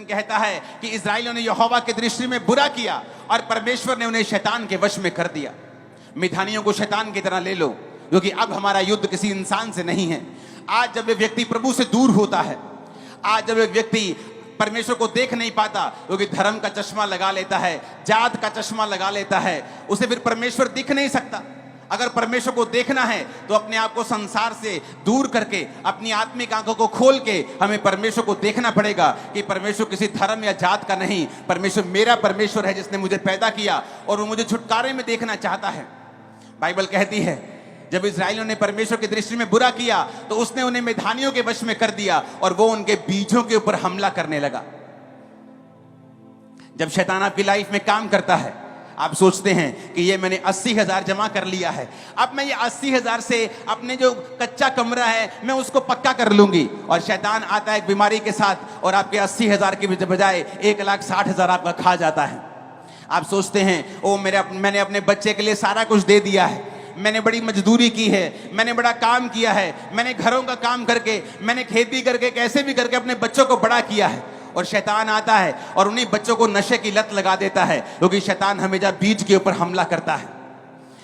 कहता है कि इस्राएलियों ने यहोवा की दृष्टि में बुरा किया और परमेश्वर ने उन्हें शैतान के वश में कर दिया। मिधानियों को शैतान की तरह ले लो, क्योंकि अब हमारा युद्ध किसी इंसान से नहीं है। आज जब एक व्यक्ति प्रभु से दूर होता है, आज जब एक व्यक्ति परमेश्वर को देख नहीं पाता, क्योंकि धर्म का चश्मा लगा लेता है, जात का चश्मा लगा लेता है, उसे फिर परमेश्वर दिख नहीं सकता। अगर परमेश्वर को देखना है तो अपने आप को संसार से दूर करके अपनी आत्मिक आंखों को खोल के हमें परमेश्वर को देखना पड़ेगा कि परमेश्वर किसी धर्म या जात का नहीं, परमेश्वर मेरा परमेश्वर है जिसने मुझे पैदा किया और वो मुझे छुटकारे में देखना चाहता है। बाइबल कहती है जब इस्राएलियों ने परमेश्वर की दृष्टि में बुरा किया तो उसने उन्हें मिधानियों के वश में कर दिया और वो उनके बीजों के ऊपर हमला करने लगा। जब शैतान आपकी लाइफ में काम करता है, आप सोचते हैं कि ये मैंने 80,000 जमा कर लिया है, अब मैं ये 80,000 से अपने जो कच्चा कमरा है मैं उसको पक्का कर लूंगी, और शैतान आता है एक बीमारी के साथ और आपके 80,000 की बजाय 1,60,000 आपका खा जाता है। आप सोचते हैं ओ मैंने अपने बच्चे के लिए सारा कुछ दे दिया है, मैंने बड़ी मजदूरी की है, मैंने बड़ा काम किया है, मैंने घरों का काम करके, मैंने खेती करके, कैसे भी करके अपने बच्चों को बड़ा किया है। और शैतान आता है और उन्हीं बच्चों को नशे की लत लगा देता है, क्योंकि शैतान हमेशा बीज के ऊपर हमला करता है।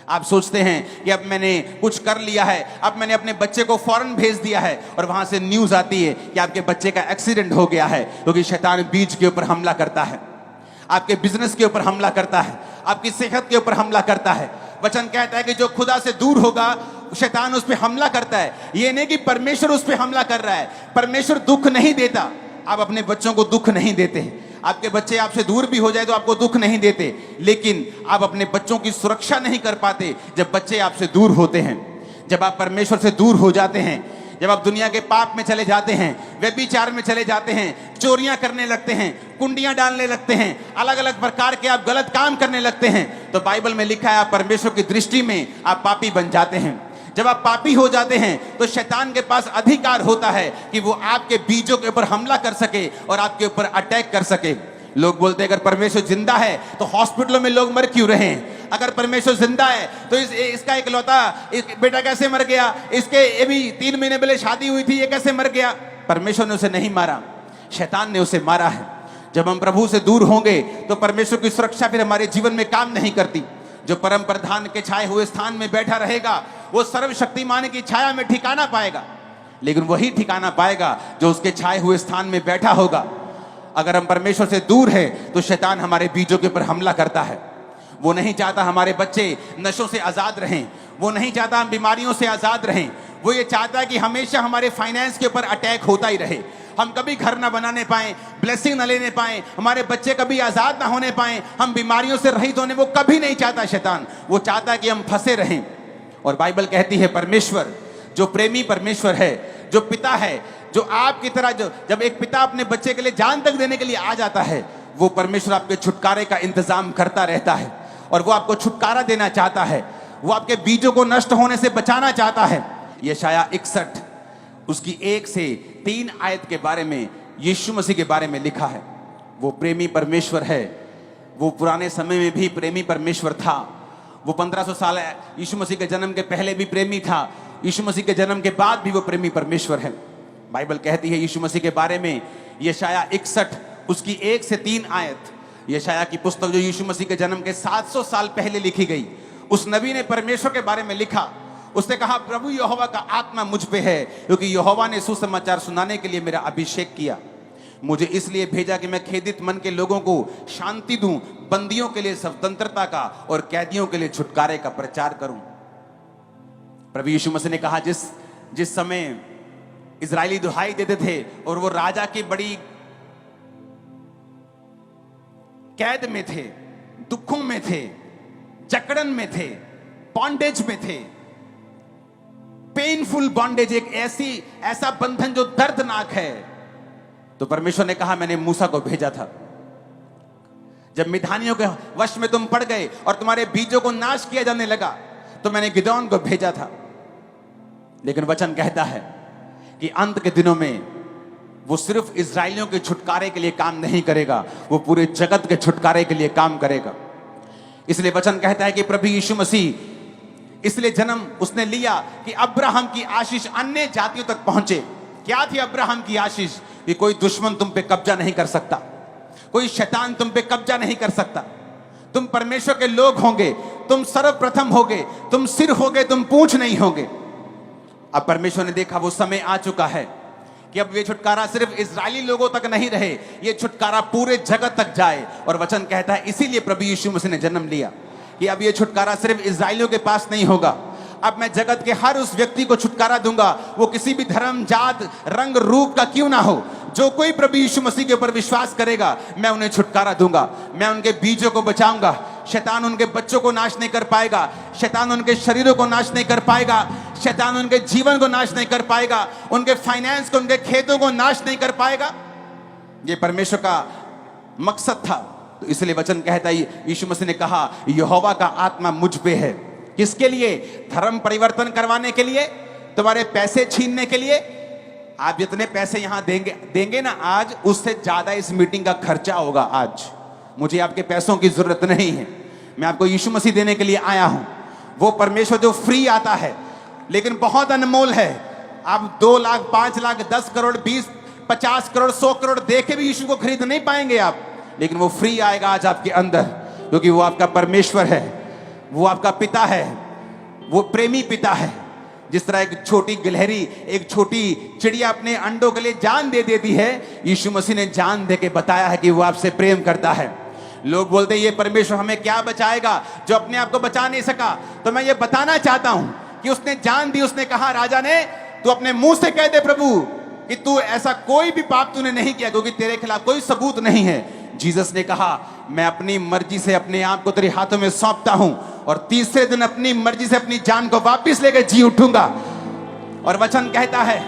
आप सोचते हैं कि अब मैंने कुछ कर लिया है, अब मैंने अपने बच्चे को फौरन भेज दिया है, और वहां से न्यूज आती है कि आपके बच्चे का एक्सीडेंट हो गया है, क्योंकि शैतान बीज के ऊपर हमला करता है, आपके बिजनेस के ऊपर हमला करता है, आपकी सेहत के ऊपर हमला करता है। वचन कहता है कि जो खुदा से दूर होगा शैतान उस पर हमला करता है। ये नहीं कि परमेश्वर उस पर हमला कर रहा है, परमेश्वर दुख नहीं देता। आप अपने बच्चों को दुख नहीं देते, आपके बच्चे आपसे दूर भी हो जाए तो आपको दुख नहीं देते, लेकिन आप अपने बच्चों की सुरक्षा नहीं कर पाते जब बच्चे आपसे दूर होते हैं। जब आप परमेश्वर से दूर हो जाते हैं, जब आप दुनिया के पाप में चले जाते हैं, व्यभिचार में चले जाते हैं, चोरियां करने लगते हैं, कुंडियां डालने लगते हैं, अलग अलग प्रकार के आप गलत काम करने लगते हैं, तो बाइबल में लिखा है आप परमेश्वर की दृष्टि में आप पापी बन जाते हैं। जब आप पापी हो जाते हैं तो शैतान के पास अधिकार होता है कि वो आपके बीजों के ऊपर हमला कर सके और आपके ऊपर अटैक कर सके। लोग बोलते हैं अगर परमेश्वर जिंदा है तो हॉस्पिटलों में लोग मर क्यों रहे हैं? अगर परमेश्वर जिंदा है तो इसका इकलौता बेटा कैसे मर गया? इसके अभी 3 महीने पहले शादी हुई थी, ये कैसे मर गया? परमेश्वर ने उसे नहीं मारा, शैतान ने उसे मारा है। जब हम प्रभु से दूर होंगे तो परमेश्वर की सुरक्षा फिर हमारे जीवन में काम नहीं करती। जो परम प्रधान के छाए हुए स्थान में बैठा रहेगा वो सर्वशक्तिमान की छाया में ठिकाना पाएगा, लेकिन वही ठिकाना पाएगा जो उसके छाए हुए स्थान में बैठा होगा। अगर हम परमेश्वर से दूर हैं तो शैतान हमारे बीजों के ऊपर हमला करता है। वो नहीं चाहता हमारे बच्चे नशों से आजाद रहें, वो नहीं चाहता हम बीमारियों से आजाद रहें, वो ये चाहता है कि हमेशा हमारे फाइनेंस के ऊपर अटैक होता ही रहे, हम कभी घर ना बनाने पाए, ब्लेसिंग ना लेने पाए, हमारे बच्चे कभी आजाद ना होने पाए, हम बीमारियों से रहित होने, वो कभी नहीं चाहता शैतान। वो चाहता है कि हम फंसे रहें। और बाइबल कहती है परमेश्वर जो प्रेमी परमेश्वर है, जो पिता है, जो आपकी तरह जब एक पिता अपने बच्चे के लिए जान तक देने के लिए आ जाता है, वो परमेश्वर आपके छुटकारे का इंतजाम करता रहता है और वो आपको छुटकारा देना चाहता है, वो आपके बीजों को नष्ट होने से बचाना चाहता है। यशाया 61 उसकी 1 से 3 आयत के बारे में यीशु मसीह के बारे में लिखा है। वो प्रेमी परमेश्वर है, वो पुराने समय में भी प्रेमी परमेश्वर था, वो 1500 साल यीशु मसीह के जन्म के पहले भी प्रेमी था, यीशु मसीह के जन्म के बाद भी वो प्रेमी परमेश्वर है। बाइबल कहती है यीशु मसीह के बारे में, यशाया 61 उसकी 1 से 3 आयत, यशाया की पुस्तक जो यीशु मसीह के जन्म के 700 साल पहले लिखी गई, उस नबी ने परमेश्वर के बारे में लिखा। उसने कहा प्रभु यहोवा का आत्मा मुझ पे है, क्योंकि यहोवा ने सुसमाचार सुनाने के लिए मेरा अभिषेक किया। मुझे इसलिए भेजा कि मैं खेदित मन के लोगों को शांति दूं, बंदियों के लिए स्वतंत्रता का और कैदियों के लिए छुटकारे का प्रचार करूं। प्रभु यीशु मसीह ने कहा जिस समय इजरायली दुहाई देते थे और वो राजा की बड़ी कैद में थे, दुखों में थे, जकड़न में थे, बॉन्डेज में थे, पेनफुल बॉन्डेज, एक ऐसा बंधन जो दर्दनाक है, तो परमेश्वर ने कहा मैंने मूसा को भेजा था। जब मिधानियों के वश में तुम पड़ गए और तुम्हारे बीजों को नाश किया जाने लगा तो मैंने गिदोन को भेजा था। लेकिन वचन कहता है कि अंत के दिनों में वो सिर्फ इजरायलियों के छुटकारे के लिए काम नहीं करेगा, वो पूरे जगत के छुटकारे के लिए काम करेगा। इसलिए वचन कहता है कि प्रभु यीशु मसीह इसलिए जन्म उसने लिया कि अब्राहम की आशीष अन्य जातियों तक पहुंचे। क्या थी अब्राहम की आशीष? कि कोई दुश्मन तुम पे कब्जा नहीं कर सकता, कोई शैतान तुम पे कब्जा नहीं कर सकता। तुम परमेश्वर के लोग होंगे, तुम सर्वप्रथम होगे, तुम सिर होगे, तुम पूंछ नहीं होगे। अब परमेश्वर ने देखा वो समय आ चुका है कि अब ये छुटकारा सिर्फ इजरायली लोगों तक नहीं रहे, ये छुटकारा पूरे जगत तक जाए। और वचन कहता है इसीलिए प्रभु यीशु मसीह ने जन्म लिया कि अब ये छुटकारा सिर्फ इजरायलियों के पास नहीं होगा, अब मैं जगत के हर उस व्यक्ति को छुटकारा दूंगा, वो किसी भी धर्म, जात, रंग, रूप का क्यों ना हो। जो कोई प्रभु यीशु मसीह के ऊपर विश्वास करेगा, मैं उन्हें छुटकारा दूंगा, मैं उनके बीजों को बचाऊंगा। शैतान उनके बच्चों को नाश नहीं कर पाएगा, शैतान उनके शरीरों को नाश नहीं कर पाएगा, शैतान उनके जीवन को नाश नहीं कर पाएगा, उनके फाइनेंस को, उनके खेतों को नाश नहीं कर पाएगा। ये परमेश्वर का मकसद था। तो इसलिए वचन कहता है, यीशु मसीह ने कहा यहोवा का आत्मा मुझ पे है। किसके लिए? धर्म परिवर्तन करवाने के लिए, तुम्हारे पैसे छीनने के लिए। आप जितने पैसे यहां देंगे ना आज, उससे ज्यादा इस मीटिंग का खर्चा होगा। आज मुझे आपके पैसों की जरूरत नहीं है, मैं आपको यीशु मसीह देने के लिए आया हूं। वो परमेश्वर जो फ्री आता है लेकिन बहुत अनमोल है। आप 2 लाख, 5 लाख, 10 करोड़, 20, 50 करोड़, 100 करोड़ दे के भी यीशु को खरीद नहीं पाएंगे आप, लेकिन वो फ्री आएगा आज आपके अंदर, क्योंकि वो आपका परमेश्वर है, वो आपका पिता है, वो प्रेमी पिता है। जिस तरह एक छोटी गिलहरी, एक छोटी चिड़िया अपने अंडों के लिए जान दे देती है, यीशु मसीह ने जान दे के बताया है कि वो आपसे प्रेम करता है। लोग बोलते हैं ये परमेश्वर हमें क्या बचाएगा जो अपने आप को बचा नहीं सका। तो मैं ये बताना चाहता हूं कि उसने जान दी। उसने कहा राजा ने, तू अपने मुंह से कह दे प्रभु कि तू ऐसा कोई भी पाप तूने नहीं किया, क्योंकि तेरे खिलाफ कोई सबूत नहीं है। जीसस ने कहा मैं अपनी मर्जी से अपने आप को तेरे हाथों में सौंपता हूं और तीसरे दिन अपनी मर्जी से अपनी जान को वापस लेकर जी उठूंगा। और वचन कहता है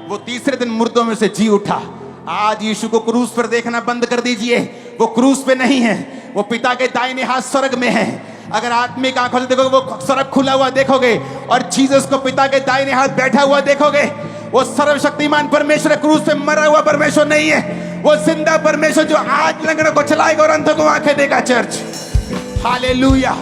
वो तीसरे दिन मुर्दों में से जी उठा। आज यीशु को क्रूस पर देखना बंद कर दीजिए, वो क्रूस पे नहीं है, वो पिता के दाहिने हाथ स्वर्ग में है। अगर आत्मिक आंखों से देखोगे, वो स्वर्ग खुला हुआ देखोगे और जीसस को पिता के दाहिने हाथ बैठा हुआ देखोगे। वो सर्वशक्तिमान परमेश्वर क्रूस पे मरा हुआ परमेश्वर नहीं है, वो जिंदा परमेश्वर जो आज लंगड़ों को चलाएगा और अंधों को आंखें देगा। Church, hallelujah.